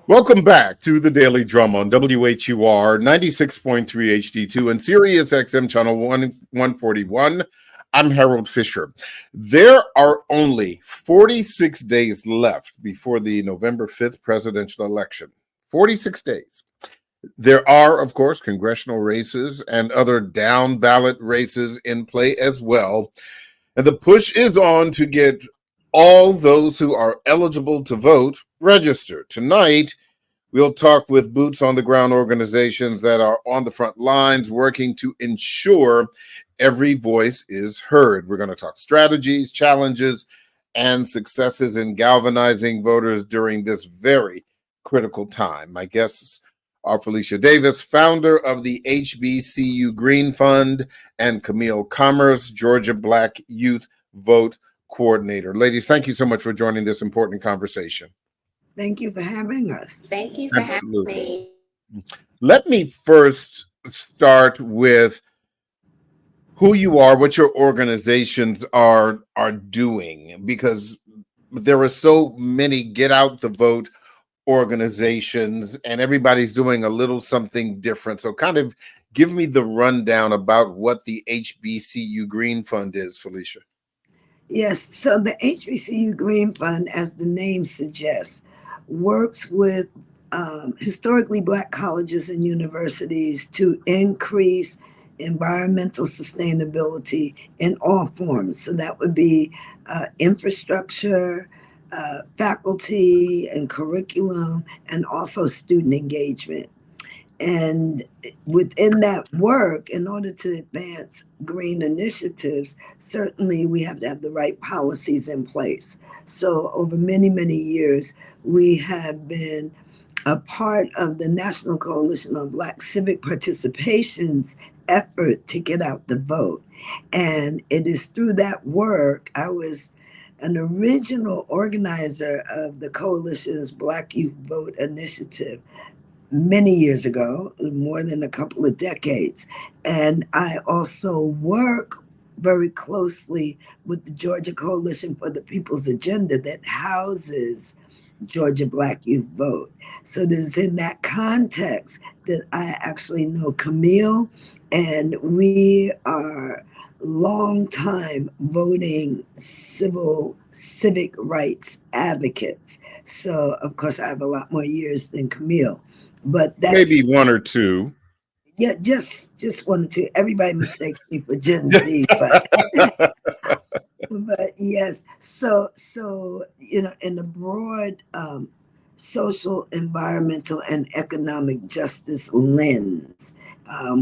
Welcome back to the Daily Drum on WHUR 96.3 HD2 and Sirius XM channel 141. I'm Harold Fisher. There are only 46 days left before the November 5th presidential election. 46 days. There are, of course, congressional races and other down ballot races in play as well. And the push is on to get all those who are eligible to vote registered. Tonight, we'll talk with boots on the ground organizations that are on the front lines working to ensure every voice is heard. We're going to talk strategies, challenges, and successes in galvanizing voters during this very critical time. My guests are Felicia Davis, founder of the HBCU Green Fund, and Camille Commerce, Georgia Black Youth Vote Coordinator. Ladies, thank you so much for joining this important conversation. Thank you for having us. Thank you for Absolutely. having me. Let me first start with who you are, what your organizations are doing, because there are so many get out the vote organizations and everybody's doing a little something different. So kind of give me the rundown about what the HBCU Green Fund is, Felicia. Yes, so the HBCU Green Fund, as the name suggests, works with historically Black colleges and universities to increase environmental sustainability in all forms. So that would be infrastructure, faculty and curriculum, and also student engagement. And within that work, in order to advance green initiatives, certainly we have to have the right policies in place. So over many, many years, we have been a part of the National Coalition on Black Civic Participation's effort to get out the vote. And it is through that work, I was an original organizer of the coalition's Black Youth Vote Initiative many years ago, more than a couple of decades. And I also work very closely with the Georgia Coalition for the People's Agenda that houses Georgia Black Youth Vote. So it is in that context that I actually know Camille, and we are long-time voting civic rights advocates. So of course I have a lot more years than Camille. But that's Maybe one or two. Yeah, just one or two. Everybody mistakes me for Gen Z, but yes. So in the broad social, environmental, and economic justice lens,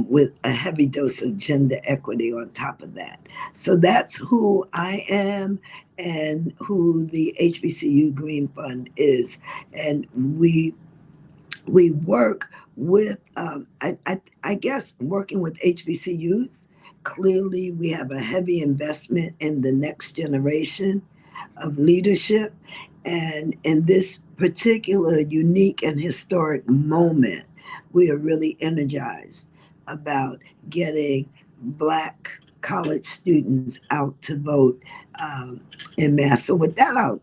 with a heavy dose of gender equity on top of that. So that's who I am and who the HBCU Green Fund is, and we work with, I guess, working with HBCUs. Clearly, we have a heavy investment in the next generation of leadership. And in this particular unique and historic moment, we are really energized about getting Black college students out to vote en masse. So with that, I'll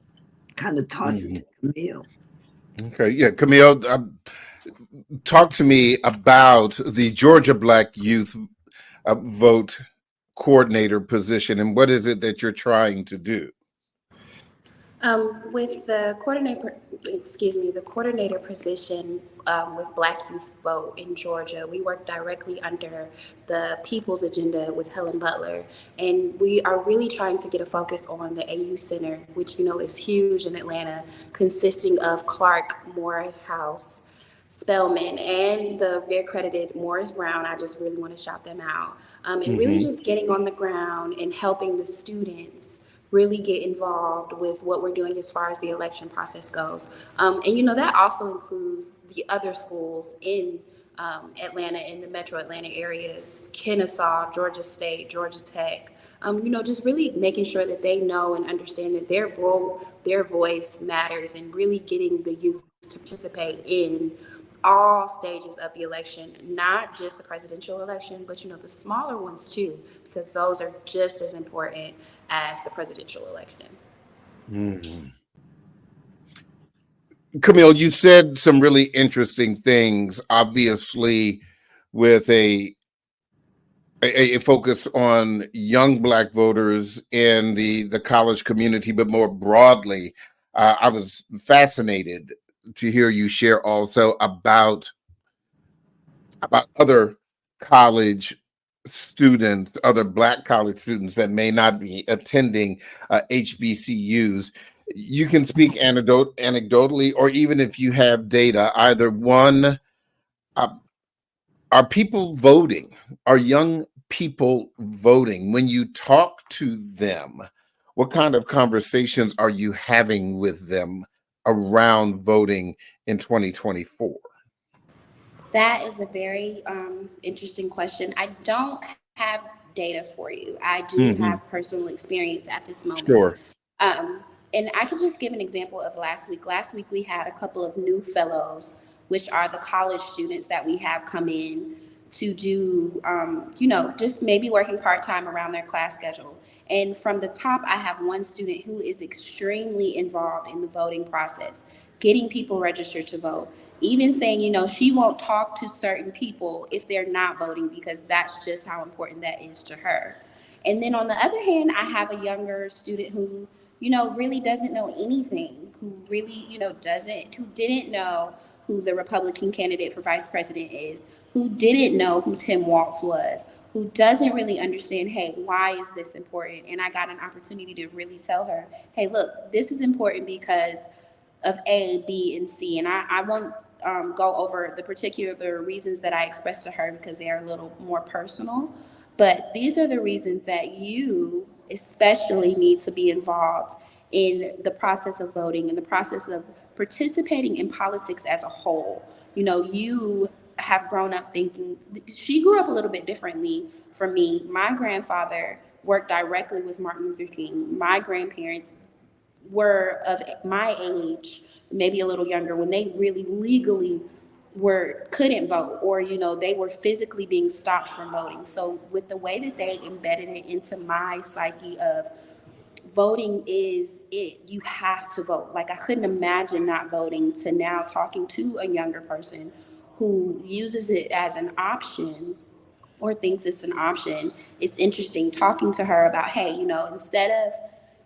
kind of toss it to Camille. Okay, yeah, Camille, talk to me about the Georgia Black Youth Vote Coordinator position, and what is it that you're trying to do? With the coordinator position with Black Youth Vote in Georgia, we work directly under the People's Agenda with Helen Butler, and we are really trying to get a focus on the AU Center, which is huge in Atlanta, consisting of Clark, Morehouse, Spelman, and the very accredited Morris Brown. I just really want to shout them out, and really just getting on the ground and helping the students really get involved with what we're doing as far as the election process goes. And that also includes the other schools in Atlanta, in the metro Atlanta areas, Kennesaw, Georgia State, Georgia Tech. Just really making sure that they know and understand that their voice matters, and really getting the youth to participate in all stages of the election, not just the presidential election, but the smaller ones too, because those are just as important as the presidential election. Camille, you said some really interesting things, obviously, with a focus on young Black voters in the college community, but more broadly. I was fascinated to hear you share also about other college students, other Black college students that may not be attending HBCUs. You can speak anecdotally, or even if you have data, either one, uh, are people voting? Are young people voting? When you talk to them, what kind of conversations are you having with them around voting in 2024? That is a very interesting question. I don't have data for you. I do have Hmm. personal experience at this moment. Sure. Um, and I can just give an example of last week. Last week, we had a couple of new fellows, which are the college students that we have come in to do, just maybe working part time around their class schedule. And from the top, I have one student who is extremely involved in the voting process, getting people registered to vote, even saying, she won't talk to certain people if they're not voting because that's just how important that is to her. And then on the other hand, I have a younger student who, really doesn't know anything, who really, who didn't know who the Republican candidate for vice president is, who didn't know who Tim Walz was, who doesn't really understand, hey, why is this important? And I got an opportunity to really tell her, hey, look, this is important because of A, B, and C. And I won't go over the particular reasons that I expressed to her because they are a little more personal. But these are the reasons that you especially need to be involved in the process of voting, in the process of participating in politics as a whole. You have grown up thinking, she grew up a little bit differently from me. My grandfather worked directly with Martin Luther King. My grandparents were of my age, maybe a little younger, when they really legally couldn't vote, or they were physically being stopped from voting. So with the way that they embedded it into my psyche of voting is it, you have to vote. Like, I couldn't imagine not voting, to now talking to a younger person who uses it as an option or thinks it's an option. It's interesting talking to her about, hey, instead of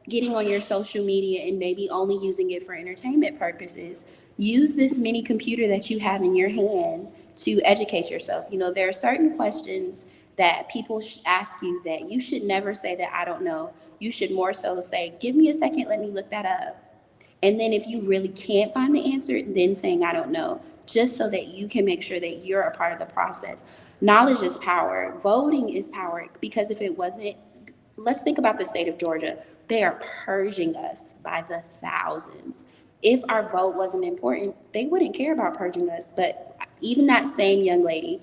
getting on your social media and maybe only using it for entertainment purposes, use this mini computer that you have in your hand to educate yourself. There are certain questions that people ask you that you should never say that I don't know. You should more so say, give me a second, let me look that up. And then if you really can't find the answer, then saying I don't know, just so that you can make sure that you're a part of the process. Knowledge is power. Voting is power, because if it wasn't, let's think about the state of Georgia. They are purging us by the thousands. If our vote wasn't important, they wouldn't care about purging us. But even that same young lady,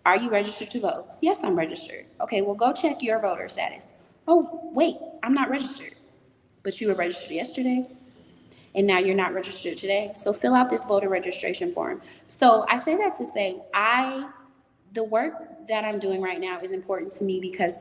are you registered to vote? Yes, I'm registered. Okay, well, go check your voter status. Oh, wait, I'm not registered. But you were registered yesterday, and now you're not registered today. So fill out this voter registration form. So I say that to say, the work that I'm doing right now is important to me because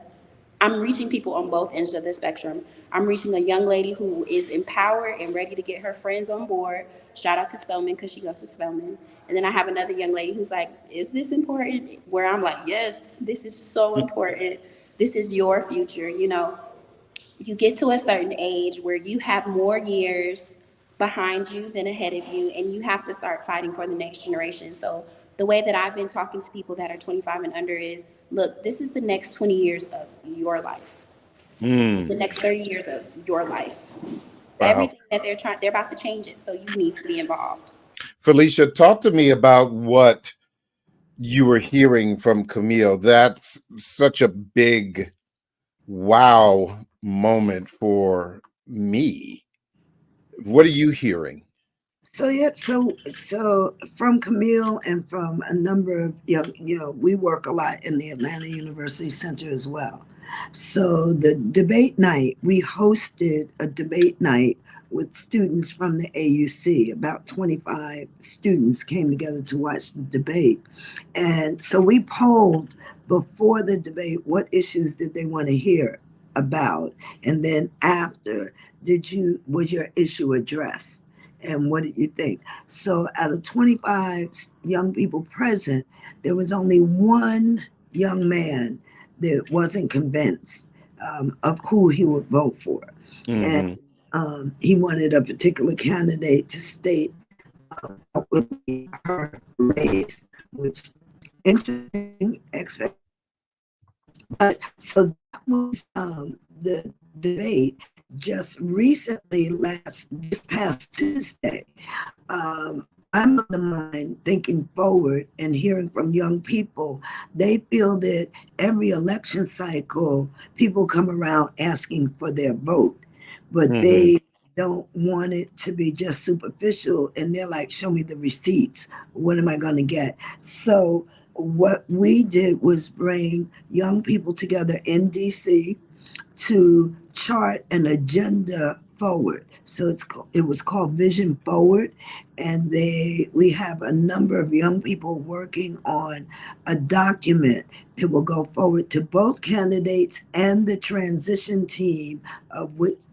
I'm reaching people on both ends of the spectrum. I'm reaching a young lady who is empowered and ready to get her friends on board. Shout out to Spelman, because she goes to Spelman. And then I have another young lady who's like, is this important? Where I'm like, yes, this is so important. This is your future. You get to a certain age where you have more years behind you than ahead of you, and you have to start fighting for the next generation. So the way that I've been talking to people that are 25 and under is, look, this is the next 20 years of your life, the Mm, next 30 years of your life. wow. Everything that they're about to change it, so you need to be involved. Felicia, talk to me about what you were hearing from Camille. That's such a big wow moment for me. What are you hearing? So yeah, so from Camille and from a number of we work a lot in the Atlanta University Center as well. So the debate night, we hosted a debate night with students from the AUC. About 25 students came together to watch the debate. And so we polled before the debate what issues did they want to hear about, and then after, was your issue addressed? And what did you think? So out of 25 young people present, there was only one young man that wasn't convinced of who he would vote for. And Hmm. he wanted a particular candidate to state what would be her race, which interesting expectation. But so that was the debate just recently, this past Tuesday. I'm of the mind thinking forward and hearing from young people. They feel that every election cycle, people come around asking for their vote, but Hmm. they don't want it to be just superficial. And they're like, show me the receipts. What am I going to get? So, what we did was bring young people together in DC to chart an agenda forward. So it was called Vision Forward, and we have a number of young people working on a document that will go forward to both candidates and the transition team of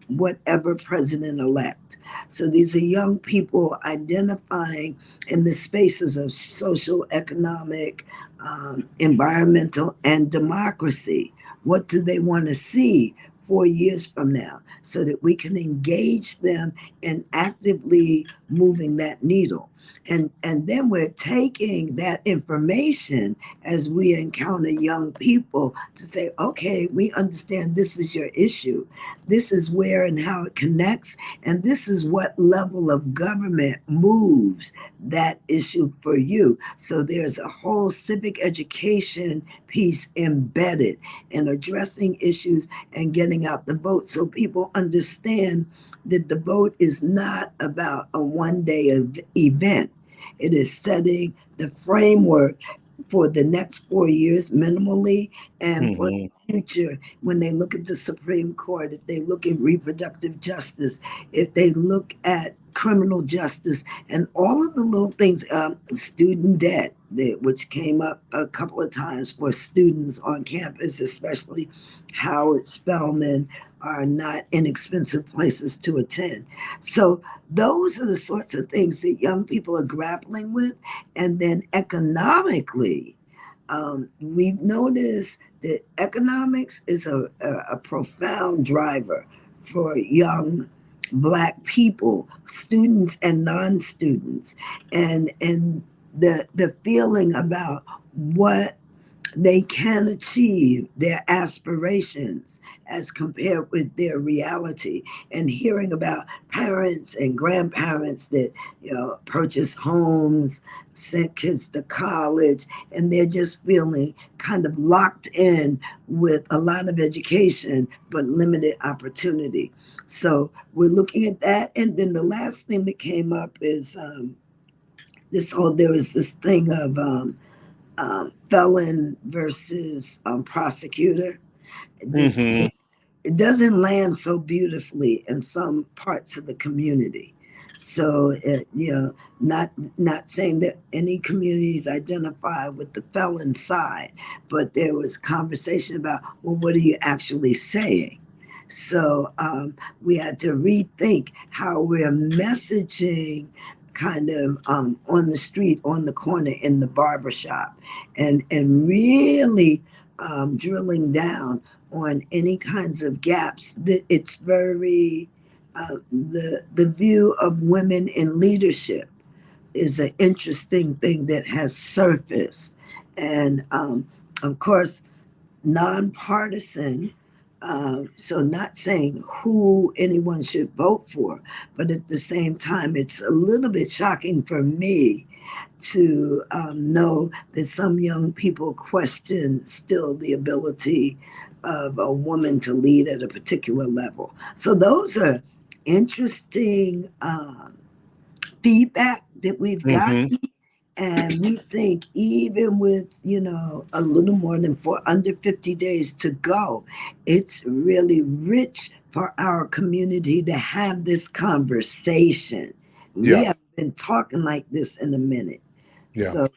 whatever president elect. So these are young people identifying in the spaces of social, economic, environmental, and democracy. What do they want to see 4 years from now so that we can engage them in actively moving that needle? And then we're taking that information as we encounter young people to say, okay, we understand this is your issue. This is where and how it connects. And this is what level of government moves that issue for you. So there's a whole civic education piece embedded in addressing issues and getting out the vote so people understand that the vote is not about a one-day event. It is setting the framework for the next 4 years minimally, and for Hmm. the future when they look at the Supreme Court, if they look at reproductive justice, if they look at criminal justice, and all of the little things, student debt, which came up a couple of times for students on campus, especially Howard, Spelman, are not inexpensive places to attend. So those are the sorts of things that young people are grappling with. And then economically, we've noticed that economics is a profound driver for young Black people, students and non-students, and the feeling about what they can achieve their aspirations as compared with their reality, and hearing about parents and grandparents that purchase homes, sent kids to college, and they're just feeling kind of locked in with a lot of education but limited opportunity. So we're looking at that. And then the last thing that came up is there was this thing of felon versus prosecutor. Hmm. It doesn't land so beautifully in some parts of the community. So not saying that any communities identify with the felon side, but there was conversation about, well, what are you actually saying? So we had to rethink how we're messaging kind of on the street, on the corner, in the barbershop, and really drilling down on any kinds of gaps. It's very the view of women in leadership is an interesting thing that has surfaced, and of course nonpartisan. So not saying who anyone should vote for, but at the same time, it's a little bit shocking for me to know that some young people question still the ability of a woman to lead at a particular level. So those are interesting feedback that we've got. Hmm. And we think even with, a little more than under 50 days to go, it's really rich for our community to have this conversation. We Yeah. haven't been talking like this in a minute. Yeah. So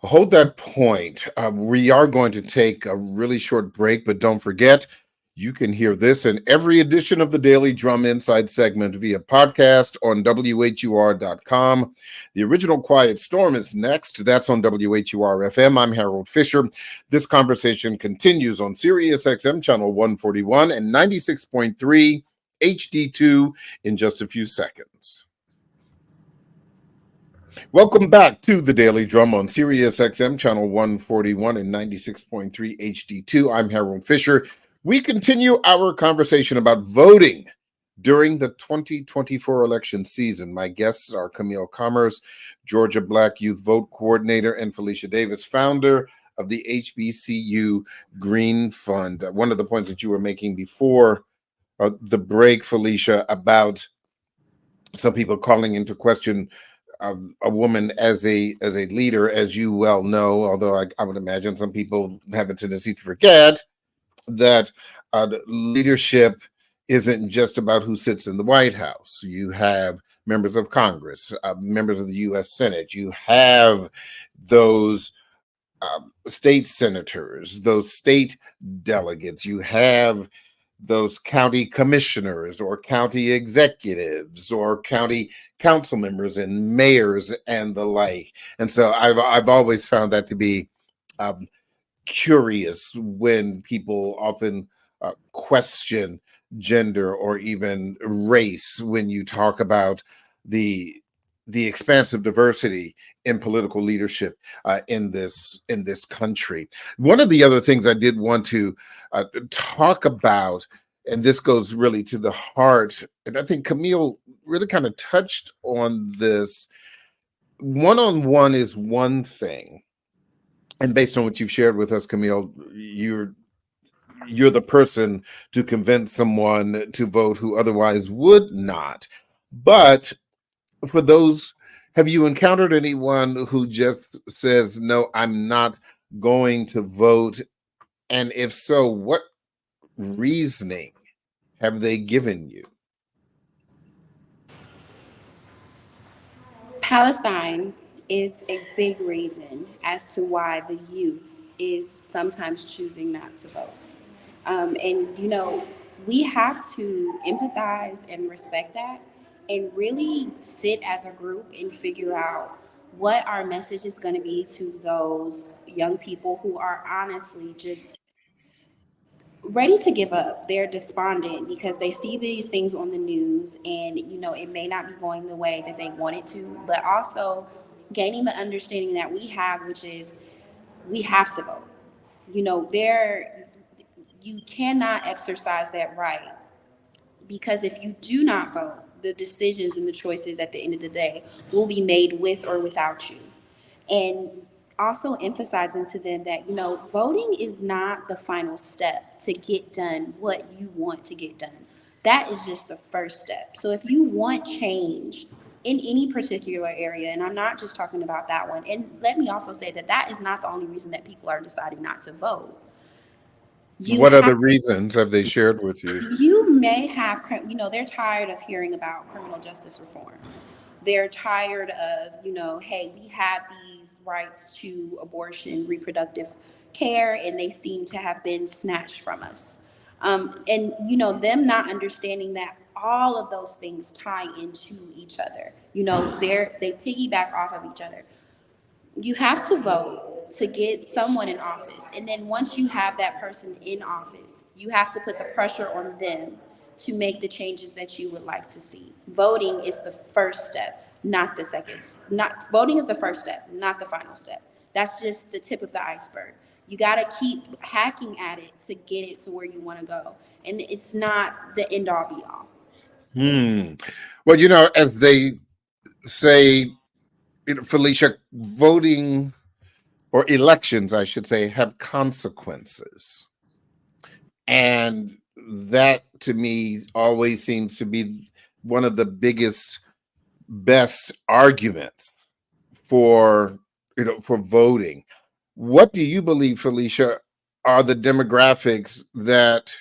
Hold that point. We are going to take a really short break, but don't forget, You can hear this and every edition of the Daily Drum Inside segment via podcast on WHUR.com. The original Quiet Storm is next. That's on WHUR-FM. I'm Harold Fisher. This conversation continues on Sirius XM channel 141 and 96.3 HD2 in just a few seconds. Welcome back to the Daily Drum on Sirius XM channel 141 and 96.3 HD2. I'm Harold Fisher. We continue our conversation about voting during the 2024 election season. My guests are Camille Commerce, Georgia Black Youth Vote Coordinator, and Felicia Davis, founder of the HBCU Green Fund. One of the points that you were making before the break, Felicia, about some people calling into question a woman as a leader, as you well know, although I would imagine some people have a tendency to forget that leadership isn't just about who sits in the White House. You have members of Congress, members of the U.S. Senate. You have those state senators, those state delegates. You have those county commissioners or county executives or county council members and mayors and the like. And so I've always found that to be curious when people often question gender or even race when you talk about the expansive diversity in political leadership in this country. One of the other things I did want to talk about, and this goes really to the heart, and I think Camille really kind of touched on this. One-on-one is one thing. And based on what you've shared with us, Camille, you're the person to convince someone to vote who otherwise would not. But for those, have you encountered anyone who just says, no, I'm not going to vote? And if so, what reasoning have they given you? Palestine is a big reason as to why the youth is sometimes choosing not to vote. And we have to empathize and respect that and really sit as a group and figure out what our message is going to be to those young people who are honestly just ready to give up. They're despondent because they see these things on the news and, it may not be going the way that they want it to, but also gaining the understanding that we have, which is we have to vote. You cannot exercise that right because if you do not vote, the decisions and the choices at the end of the day will be made with or without you. And also emphasizing to them that, voting is not the final step to get done what you want to get done. That is just the first step. So if you want change in any particular area, and I'm not just talking about that one, and let me also say that is not the only reason that people are deciding not to vote. What other reasons have they shared with you? You may have, they're tired of hearing about criminal justice reform. They're tired of, hey, we have these rights to abortion, reproductive care, and they seem to have been snatched from us. And, them not understanding that all of those things tie into each other. They piggyback off of each other. You have to vote to get someone in office. And then once you have that person in office, you have to put the pressure on them to make the changes that you would like to see. Voting is the first step, not the second. Voting is the first step, not the final step. That's just the tip of the iceberg. You got to keep hacking at it to get it to where you want to go. And it's not the end all be all. Well, as they say, Felicia, voting or elections, I should say, have consequences. And that to me always seems to be one of the best arguments for voting. What do you believe, Felicia, are the demographics that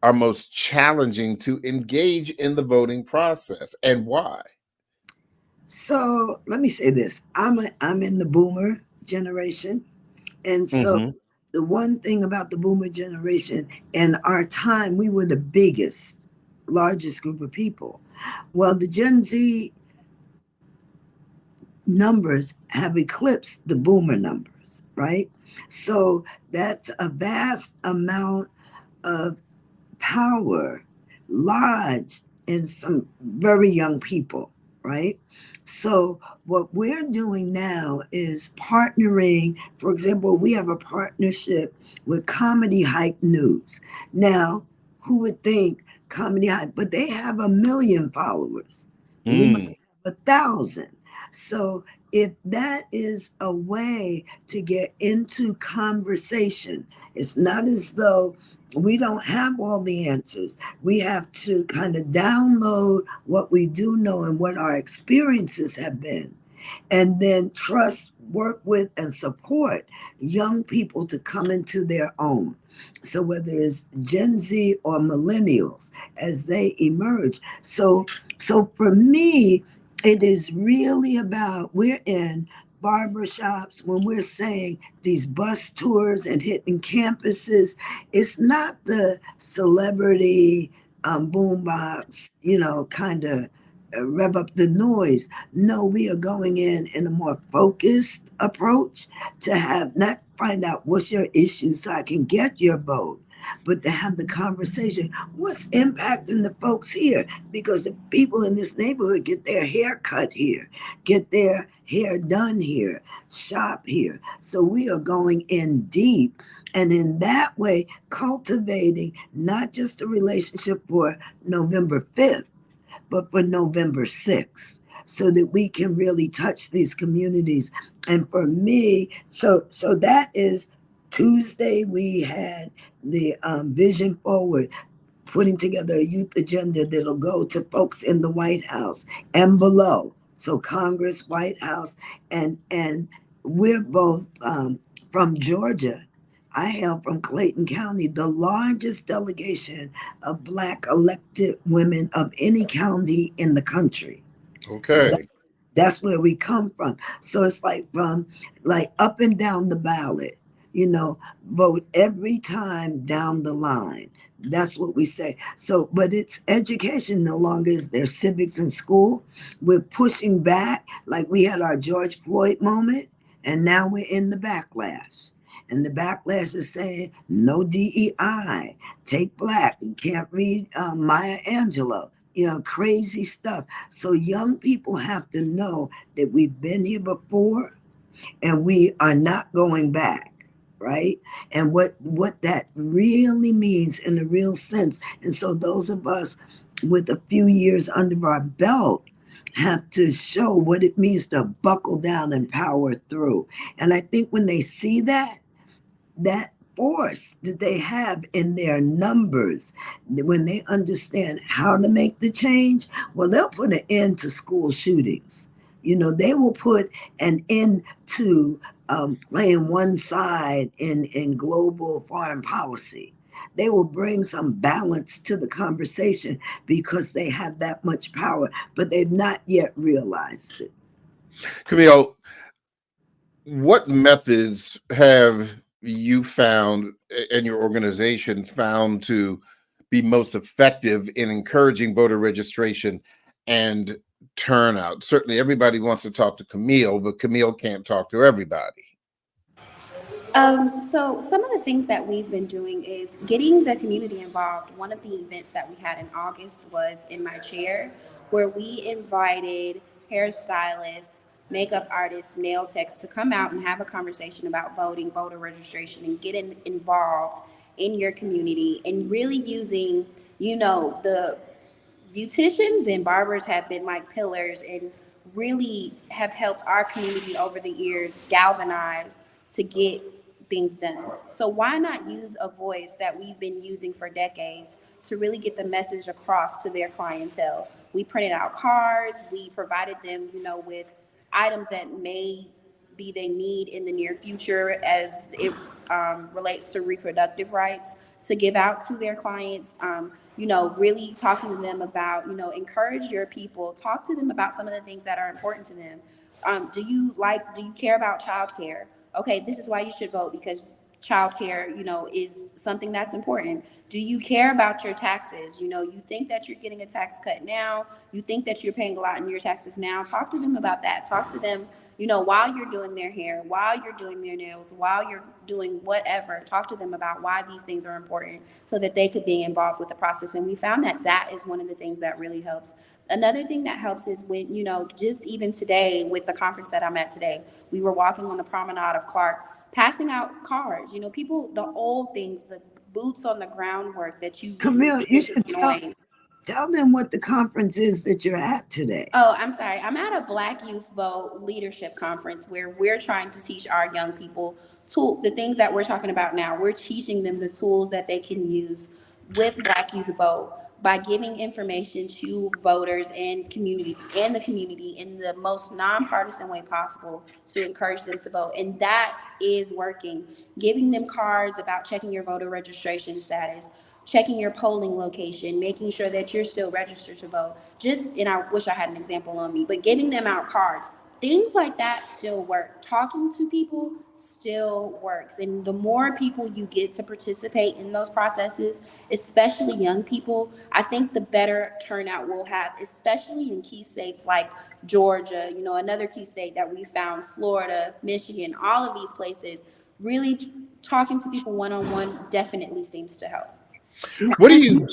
are most challenging to engage in the voting process, and why? So let me say this. I'm in the boomer generation. And so the one thing about the boomer generation, in our time, we were the biggest, largest group of people. Well, the Gen Z numbers have eclipsed the boomer numbers, right? So that's a vast amount of power lodged in some very young people, right? So, what we're doing now is partnering. For example, we have a partnership with Comedy Hype News. Now, who would think Comedy Hype? But they have 1 million followers. We might Mm. have 1,000. So, if that is a way to get into conversation, it's not as though we don't have all the answers. We have to kind of download what we do know and what our experiences have been, and then trust, work with, and support young people to come into their own. So whether it's Gen Z or millennials as they emerge. So for me, it is really about, we're in barbershops when we're saying these bus tours and hitting campuses. It's not the celebrity boombox, kind of rev up the noise. No, we are going in a more focused approach to have, not find out what's your issue so I can get your vote, but to have the conversation. What's impacting the folks here? Because the people in this neighborhood get their hair cut here, get their hair done here, shop here. So we are going in deep. And in that way, cultivating not just a relationship for November 5th, but for November 6th, so that we can really touch these communities. And for me, so that is Tuesday. We had the Vision Forward, putting together a youth agenda that'll go to folks in the White House and below. So Congress, White House, and we're both from Georgia. I hail from Clayton County, the largest delegation of Black elected women of any county in the country. That, Okay. that's where we come from. So it's like from like up and down the ballot, vote every time down the line. That's what we say. So, but it's education no longer is there civics in school. We're pushing back, like we had our George Floyd moment, and now we're in the backlash. And the backlash is saying no DEI, take black. You can't read Maya Angelou, crazy stuff. So young people have to know that we've been here before and we are not going back, right? And what that really means in a real sense. And so those of us with a few years under our belt have to show what it means to buckle down and power through. And I think when they see that force that they have in their numbers, when they understand how to make the change, well, they'll put an end to school shootings. They will put an end to playing one side in global foreign policy. They will bring some balance to the conversation because they have that much power, but they've not yet realized it. Camille, what methods have you found and your organization found to be most effective in encouraging voter registration and turnout? Certainly, everybody wants to talk to Camille, but Camille can't talk to everybody. So some of the things that we've been doing is getting the community involved. One of the events that we had in August was in my chair, where we invited hairstylists, makeup artists, nail techs to come out and have a conversation about voting, voter registration, and getting involved in your community and really using, the beauticians and barbers have been like pillars and really have helped our community over the years galvanize to get things done. So why not use a voice that we've been using for decades to really get the message across to their clientele? We printed out cards, we provided them, with items that may be they need in the near future as it relates to reproductive rights to give out to their clients. Really talking to them about, encourage your people, talk to them about some of the things that are important to them. Do you care about childcare? Okay, this is why you should vote, because childcare, is something that's important. Do you care about your taxes? You think that you're getting a tax cut now. You think that you're paying a lot in your taxes now. Talk to them about that. Talk to them, while you're doing their hair, while you're doing their nails, while you're doing whatever. Talk to them about why these things are important so that they could be involved with the process. And we found that that is one of the things that really helps. Another thing that helps is when, just even today with the conference that I'm at today, we were walking on the promenade of Clark, passing out cards. People, the old things, the boots on the groundwork that you Camille, you think is should annoying. tell them what the conference is that you're at today. Oh, I'm sorry. I'm at a Black Youth Vote Leadership Conference where we're trying to teach our young people the things that we're talking about now. We're teaching them the tools that they can use with Black Youth Vote by giving information to voters and the community in the most nonpartisan way possible to encourage them to vote. And that is working. Giving them cards about checking your voter registration status, checking your polling location, making sure that you're still registered to vote. And I wish I had an example on me, but giving them out cards. Things like that still work. Talking to people still works. And the more people you get to participate in those processes, especially young people, I think the better turnout we'll have, especially in key states like Georgia, another key state that we found, Florida, Michigan, all of these places. Really talking to people one-on-one definitely seems to help. What do you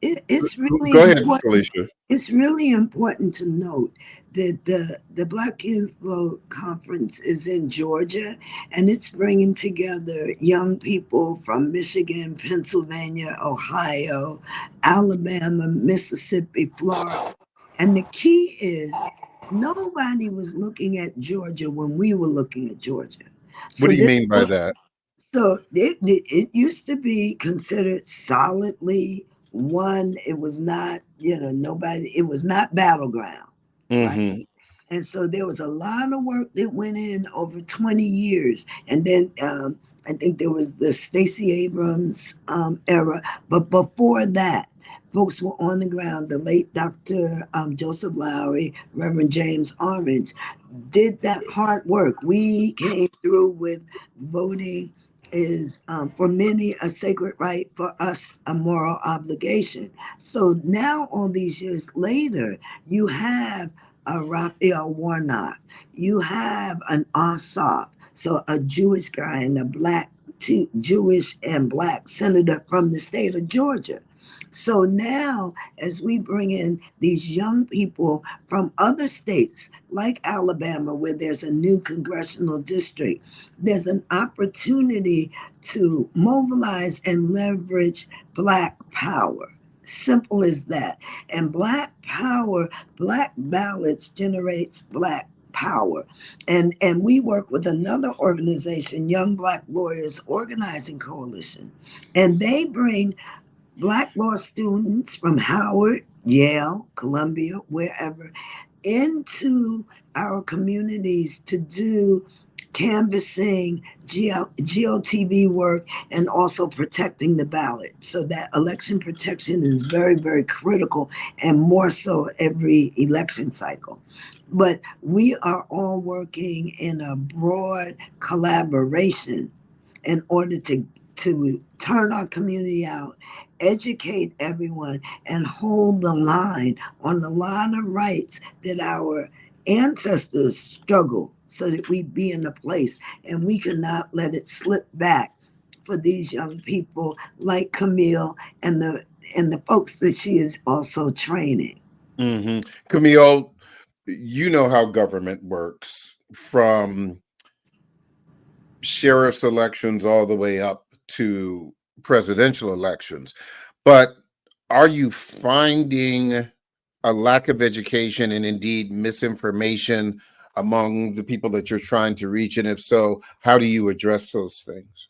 It's really go ahead, important. Felicia? It's really important to note that the Black Youth Vote Conference is in Georgia, and it's bringing together young people from Michigan, Pennsylvania, Ohio, Alabama, Mississippi, Florida. And the key is nobody was looking at Georgia when we were looking at Georgia. What So do you this mean by that? So it used to be considered solidly one. It was not, nobody, it was not battleground, right? Hmm. And so there was a lot of work that went in over 20 years. And then I think there was the Stacey Abrams era. But before that, folks were on the ground. The late Dr. Joseph Lowry, Reverend James Orange did that hard work. We came through with voting is for many a sacred right, for us a moral obligation. So now, all these years later, you have a Raphael Warnock, you have an Ossoff, so a Jewish guy and a black, Jewish and black senator from the state of Georgia. So now, as we bring in these young people from other states like Alabama, where there's a new congressional district, there's an opportunity to mobilize and leverage Black power. Simple as that. And Black power, Black ballots generates Black power. And we work with another organization, Young Black Lawyers Organizing Coalition, and they bring Black law students from Howard, Yale, Columbia, wherever, into our communities to do canvassing, GOTV work, and also protecting the ballot. So that election protection is very, very critical, and more so every election cycle. But we are all working in a broad collaboration in order to turn our community out, educate everyone, and hold the line on a lot of rights that our ancestors struggled so that we be in a place, and we cannot let it slip back for these young people like Camille and the folks that she is also training. Hmm. Camille, you know how government works, from sheriff's elections all the way up to presidential elections. But are you finding a lack of education and indeed misinformation among the people that you're trying to reach? And if so, how do you address those things?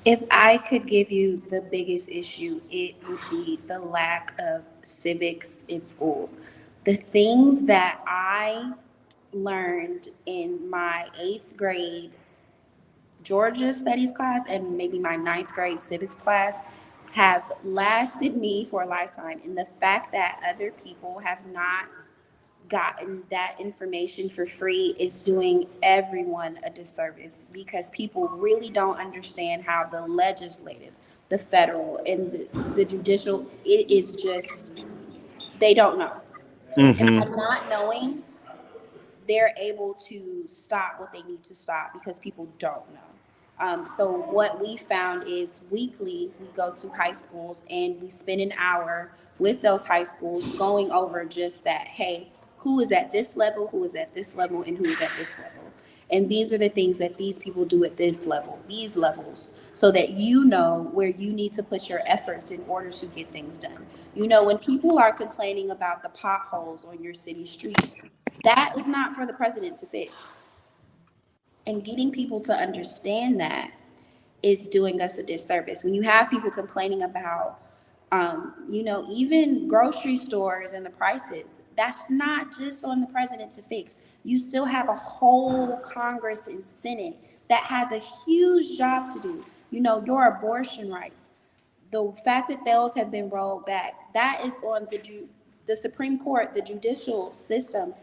If I could give you the biggest issue, it would be the lack of civics in schools. The things that I learned in my 8th grade Georgia studies class and maybe my 9th grade civics class have lasted me for a lifetime. And the fact that other people have not gotten that information for free is doing everyone a disservice, because people really don't understand how the legislative, the federal, and the judicial, it is just, they don't know. And by Hmm. not knowing, they're able to stop what they need to stop because people don't know. So what we found is weekly we go to high schools and we spend an hour with those high schools going over just that. Hey, who is at this level, who is at this level, and who is at this level? And these are the things that these people do at this level, these levels, so that you know where you need to put your efforts in order to get things done. You know, when people are complaining about the potholes on your city streets, that is not for the president to fix. And getting people to understand that is doing us a disservice. When you have people complaining about, even grocery stores and the prices, that's not just on the president to fix. You still have a whole Congress and Senate that has a huge job to do. Your abortion rights, the fact that those have been rolled back, that is on the Supreme Court, the judicial system.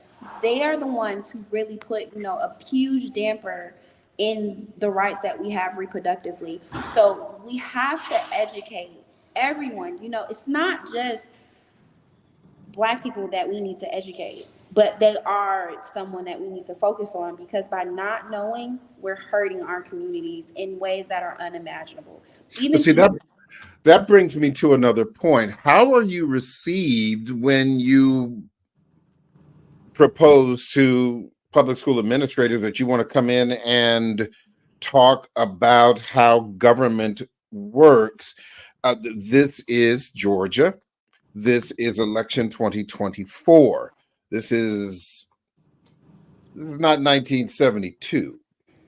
They are the ones who really put, a huge damper in the rights that we have reproductively. So we have to educate everyone. It's not just Black people that we need to educate, but they are someone that we need to focus on, because by not knowing, we're hurting our communities in ways that are unimaginable. But Even see, that brings me to another point. How are you received when you propose to public school administrators that you want to come in and talk about how government works? This is Georgia. This is election 2024. This is not 1972.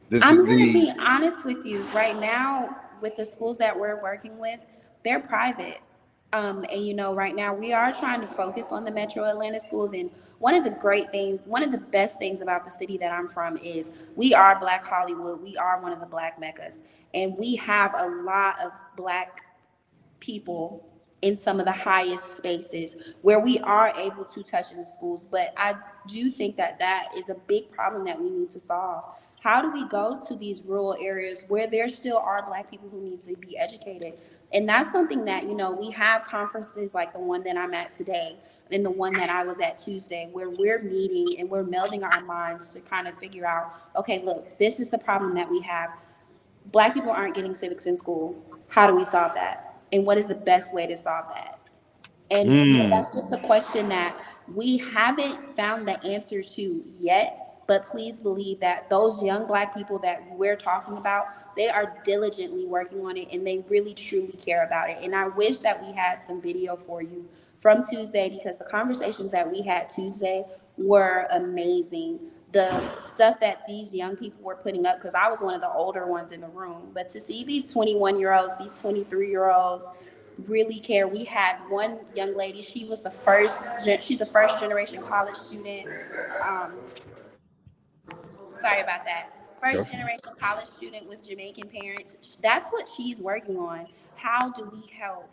This is I'm going to the be honest with you right now, with the schools that we're working with, they're private. And right now we are trying to focus on the Metro Atlanta schools. And one of the great things, one of the best things about the city that I'm from is we are Black Hollywood. We are one of the Black Meccas. And we have a lot of Black people in some of the highest spaces where we are able to touch in the schools. But I do think that that is a big problem that we need to solve. How do we go to these rural areas where there still are Black people who need to be educated? And that's something that, we have conferences like the one that I'm at today and the one that I was at Tuesday, where we're meeting and we're melding our minds to kind of figure out, okay, look, this is the problem that we have. Black people aren't getting civics in school. How do we solve that? And what is the best way to solve that? And mm, that's just a question that we haven't found the answer to yet. But please believe that those young Black people that we're talking about, they are diligently working on it, and they really truly care about it. And I wish that we had some video for you from Tuesday, because the conversations that we had Tuesday were amazing. The stuff that these young people were putting up, because I was one of the older ones in the room, but to see these 21-year-olds, these 23-year-olds really care. We had one young lady, she's a first generation college student. Um, Sorry about that. yeah. First generation college student with Jamaican parents. That's what she's working on. How do we help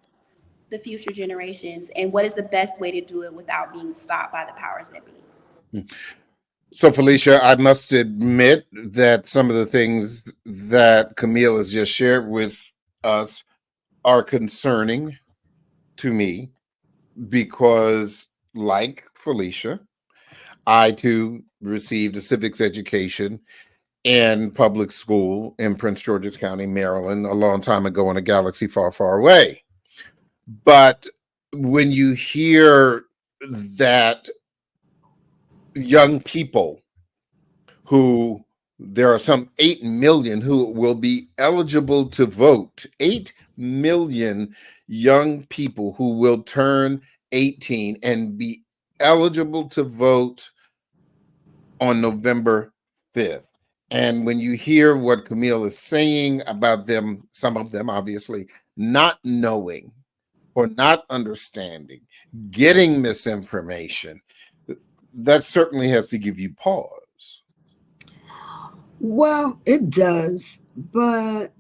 the future generations, and what is the best way to do it without being stopped by the powers that be? So, Felicia, I must admit that some of the things that Camille has just shared with us are concerning to me because, like Felicia, I too received a civics education in public school in Prince George's County, Maryland, a long time ago in a galaxy far, far away. But when you hear that young people who there are some 8 million who will be eligible to vote, 8 million young people who will turn 18 and be eligible to vote on November 5th. And when you hear what Camille is saying about them, some of them obviously not knowing or not understanding, getting misinformation, that certainly has to give you pause. Well, it does, but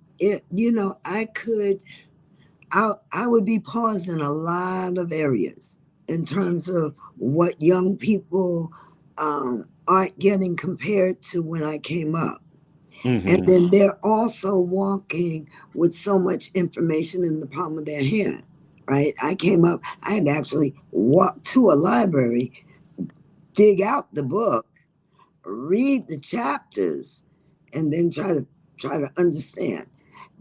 I would be paused in a lot of areas in terms of what young people aren't getting compared to when I came up. And Mm-hmm. then they're also walking with so much information in the palm of their hand, right? I came up, I had to actually walk to a library, dig out the book, read the chapters, and then try to understand.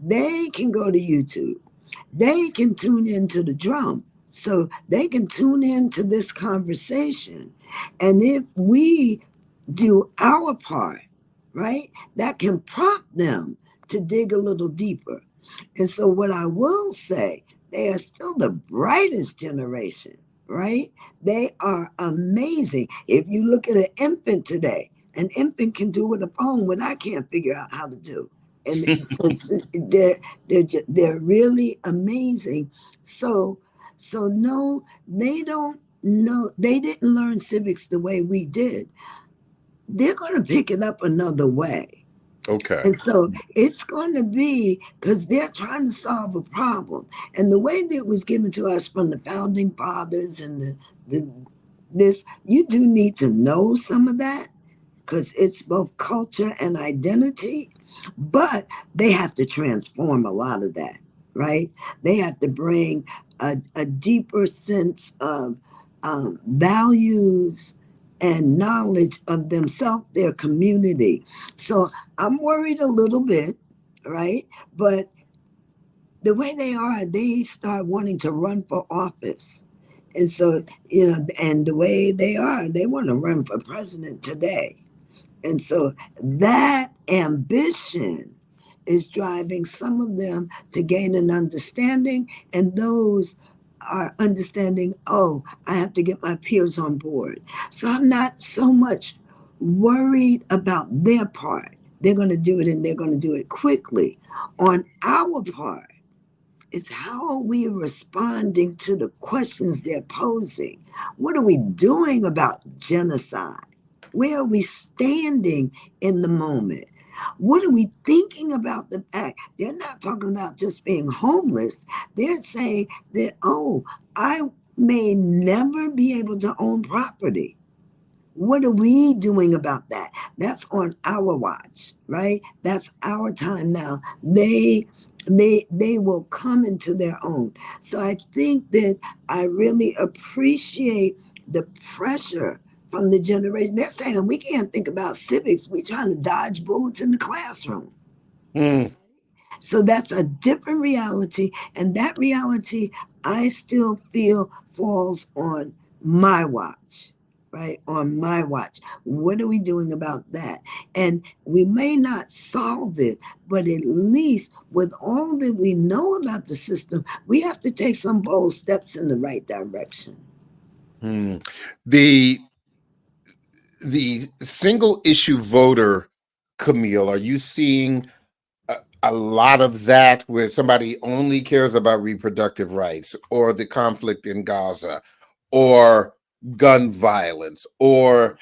They can go to YouTube. They can tune into the drum. So they can tune into this conversation. And if we do our part, right, that can prompt them to dig a little deeper. And so, what I will say, they are still the brightest generation, right? They are amazing. If you look at an infant today, an infant can do with a phone what I can't figure out how to do. And they're really amazing. So no, they don't know. They didn't learn civics the way we did. They're going to pick it up another way. Okay. And so it's going to be because they're trying to solve a problem. And the way that it was given to us from the founding fathers and the this, you do need to know some of that because it's both culture and identity, but they have to transform a lot of that, right? They have to bring a deeper sense of values and knowledge of themselves, their community. So I'm worried a little bit, right? But the way they are, they start wanting to run for office. And so, and the way they are, they want to run for president today. And so that ambition is driving some of them to gain an understanding, and those are understanding, oh, I have to get my peers on board. So I'm not so much worried about their part. They're going to do it and they're going to do it quickly. On our part, it's how are we responding to the questions they're posing? What are we doing about genocide? Where are we standing in the moment? What are we thinking about the fact? They're not talking about just being homeless. They're saying that, oh, I may never be able to own property. What are we doing about that? That's on our watch, right? That's our time now. They will come into their own. So I think that I really appreciate the pressure from the generation. They're saying we can't think about civics. We're trying to dodge bullets in the classroom. Mm. So that's a different reality. And that reality, I still feel falls on my watch, right? On my watch. What are we doing about that? And we may not solve it, but at least with all that we know about the system, we have to take some bold steps in the right direction. Mm. The single issue voter, Camille, are you seeing a lot of that where somebody only cares about reproductive rights or the conflict in Gaza or gun violence or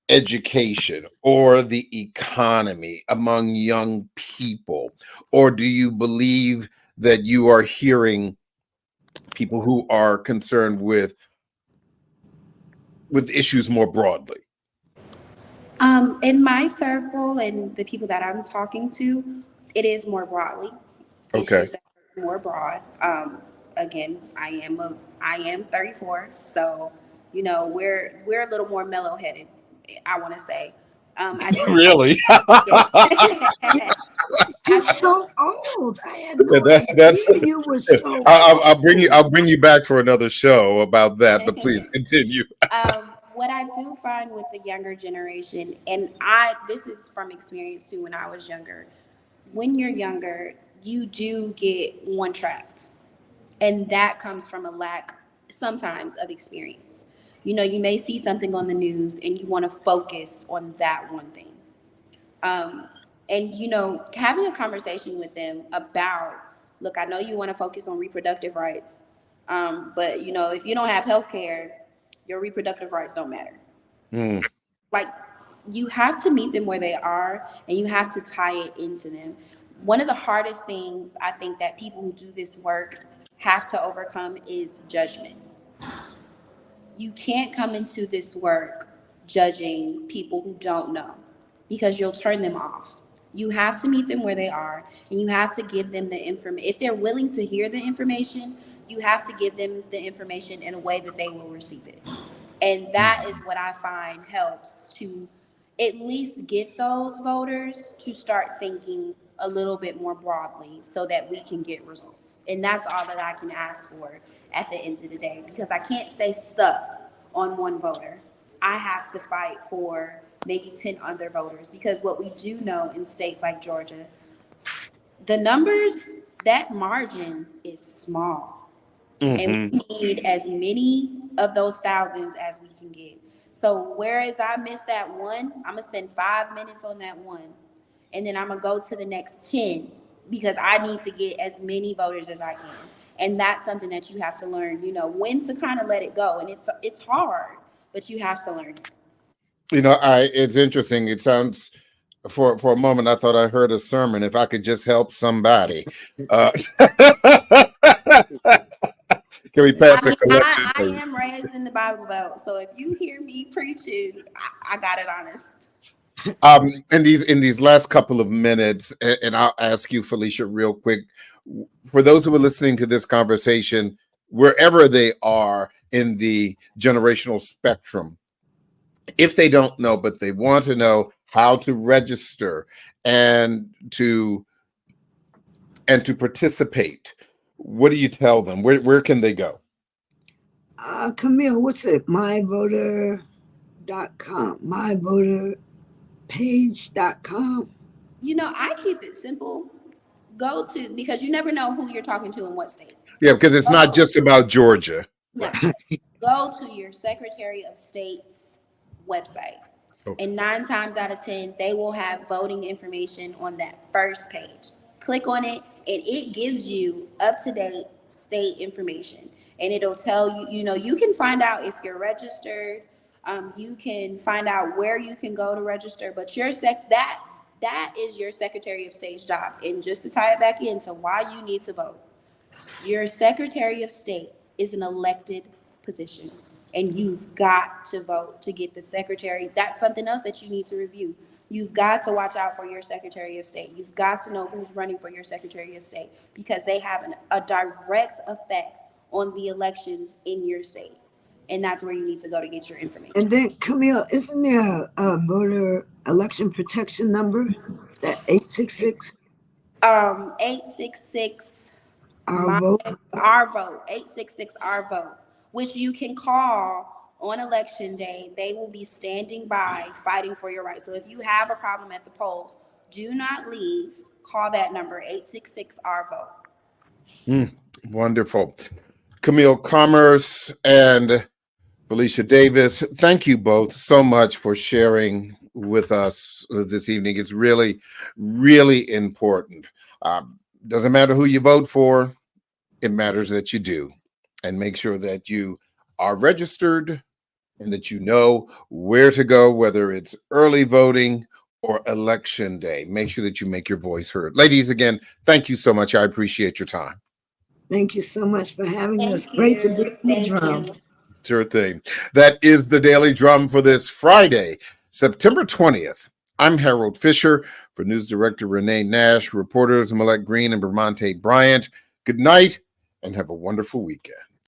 education or the economy among young people? Or do you believe that you are hearing people who are concerned with issues more broadly? In my circle and the people that I'm talking to, it is more broadly Okay. issues that are more broad. Again, I am 34, so we're a little more mellow headed. I want to say, I do. Really? Yeah. You're I do. so old. I had no That's idea you were so I'll old. bring you back for another show about that, but please continue. What I do find with the younger generation, and this is from experience too. When I was younger, when you're younger, you do get one tracked, and that comes from a lack sometimes of experience. You may see something on the news and you want to focus on that one thing. um, and having a conversation with them about, look, I know you want to focus on reproductive rights, but if you don't have health care, your reproductive rights don't matter. Mm, Like, you have to meet them where they are, and you have to tie it into them. One of the hardest things I think that people who do this work have to overcome is judgment. You can't come into this work judging people who don't know, because you'll turn them off. You have to meet them where they are, and you have to give them the information. If they're willing to hear the information, you have to give them the information in a way that they will receive it. And that is what I find helps to at least get those voters to start thinking a little bit more broadly so that we can get results. And that's all that I can ask for at the end of the day, because I can't stay stuck on one voter. I have to fight for maybe 10 other voters, because what we do know in states like Georgia, the numbers, that margin is small. And we need as many of those thousands as we can get. So whereas I missed that one, I'm gonna spend 5 minutes on that one, and then I'm gonna go to the next 10, because I need to get as many voters as I can. And that's something that you have to learn, when to kind of let it go. And it's hard, but you have to learn it. It's interesting. It sounds, for a moment, I thought I heard a sermon. If I could just help somebody. Can we pass a collection? I am raised in the Bible Belt, so if you hear me preaching, I got it honest. In these last couple of minutes, and I'll ask you, Felicia, real quick, for those who are listening to this conversation, wherever they are in the generational spectrum, if they don't know, but they want to know how to register and to participate, what do you tell them? Where can they go? Camille, what's it? myvoter.com, myvoterpage.com. I keep it simple. Go to, because you never know who you're talking to in what state. Yeah, because it's not just about Georgia. No. Go to your Secretary of State's website. Okay. And 9 times out of 10, they will have voting information on that first page. Click on it, and it gives you up-to-date state information. And it'll tell you, you can find out if you're registered. You can find out where you can go to register. But that is your Secretary of State's job. And just to tie it back into why you need to vote, your Secretary of State is an elected position, and you've got to vote to get the secretary. That's something else that you need to review. You've got to watch out for your Secretary of State. You've got to know who's running for your Secretary of State, because they have a direct effect on the elections in your state. And that's where you need to go to get your information. And then, Camille, isn't there a voter election protection number? Is that 866? 866 Our vote. 866 our vote, which you can call on election day. They will be standing by fighting for your rights. So if you have a problem at the polls, do not leave. Call that number, 866 our vote. Wonderful. Camille Commerce and Felicia Davis, thank you both so much for sharing with us this evening. It's really, really important. Doesn't matter who you vote for, it matters that you do. And make sure that you are registered and that you know where to go, whether it's early voting or election day. Make sure that you make your voice heard. Ladies, again, thank you so much. I appreciate your time. Thank you so much for having us. Great to be in the drum. Sure thing. That is the Daily Drum for this Friday, September 20th. I'm Harold Fisher. For News Director Renee Nash, reporters Millette Green and Bramante Bryant, good night and have a wonderful weekend.